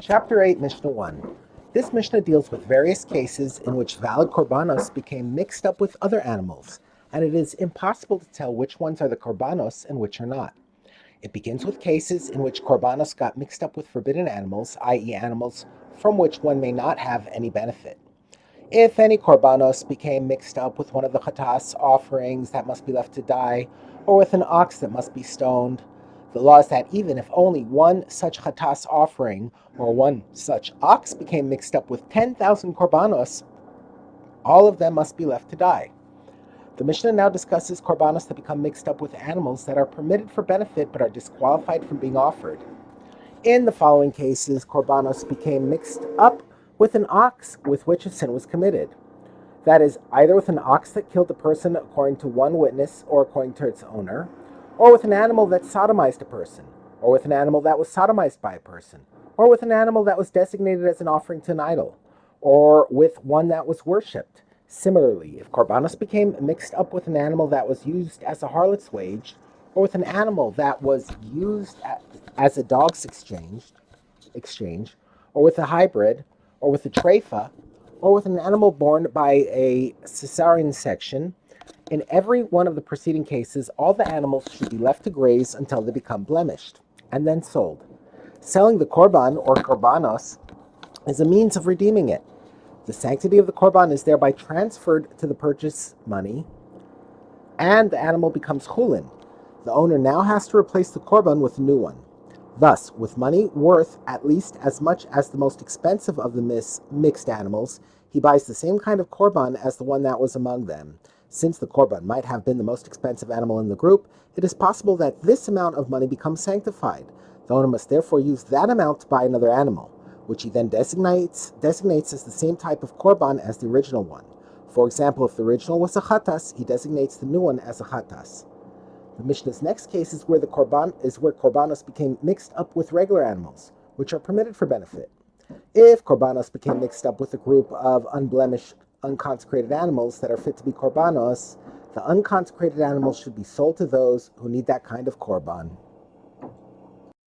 Chapter 8, Mishnah 1. This Mishnah deals with various cases in which valid korbanos became mixed up with other animals, and it is impossible to tell which ones are the korbanos and which are not. It begins with cases in which korbanos got mixed up with forbidden animals, i.e. animals from which one may not have any benefit. If any korbanos became mixed up with one of the chatas offerings that must be left to die, or with an ox that must be stoned, the law is that even if only one such chatas offering or one such ox became mixed up with 10,000 korbanos, all of them must be left to die. The Mishnah now discusses korbanos that become mixed up with animals that are permitted for benefit but are disqualified from being offered. In the following cases, korbanos became mixed up with an ox with which a sin was committed. That is, either with an ox that killed a person according to one witness or according to its owner, or with an animal that sodomized a person, or with an animal that was sodomized by a person, or with an animal that was designated as an offering to an idol, or with one that was worshipped. Similarly, if korbanos became mixed up with an animal that was used as a harlot's wage, or with an animal that was used as a dog's exchange, or with a hybrid, or with a treifa, or with an animal born by a cesarean section, in every one of the preceding cases, all the animals should be left to graze until they become blemished, and then sold. Selling the korban, or korbanos, is a means of redeeming it. The sanctity of the korban is thereby transferred to the purchase money, and the animal becomes chulin. The owner now has to replace the korban with a new one. Thus, with money worth at least as much as the most expensive of the mixed animals, he buys the same kind of korban as the one that was among them. Since the korban might have been the most expensive animal in the group, it is possible that this amount of money becomes sanctified. The owner must therefore use that amount to buy another animal, which he then designates as the same type of korban as the original one. For example, if the original was a chatas, he designates the new one as a chatas. The Mishnah's next case is where korbanos became mixed up with regular animals, which are permitted for benefit. If korbanos became mixed up with a group of unblemished, unconsecrated animals that are fit to be korbanos, the unconsecrated animals should be sold to those who need that kind of korban.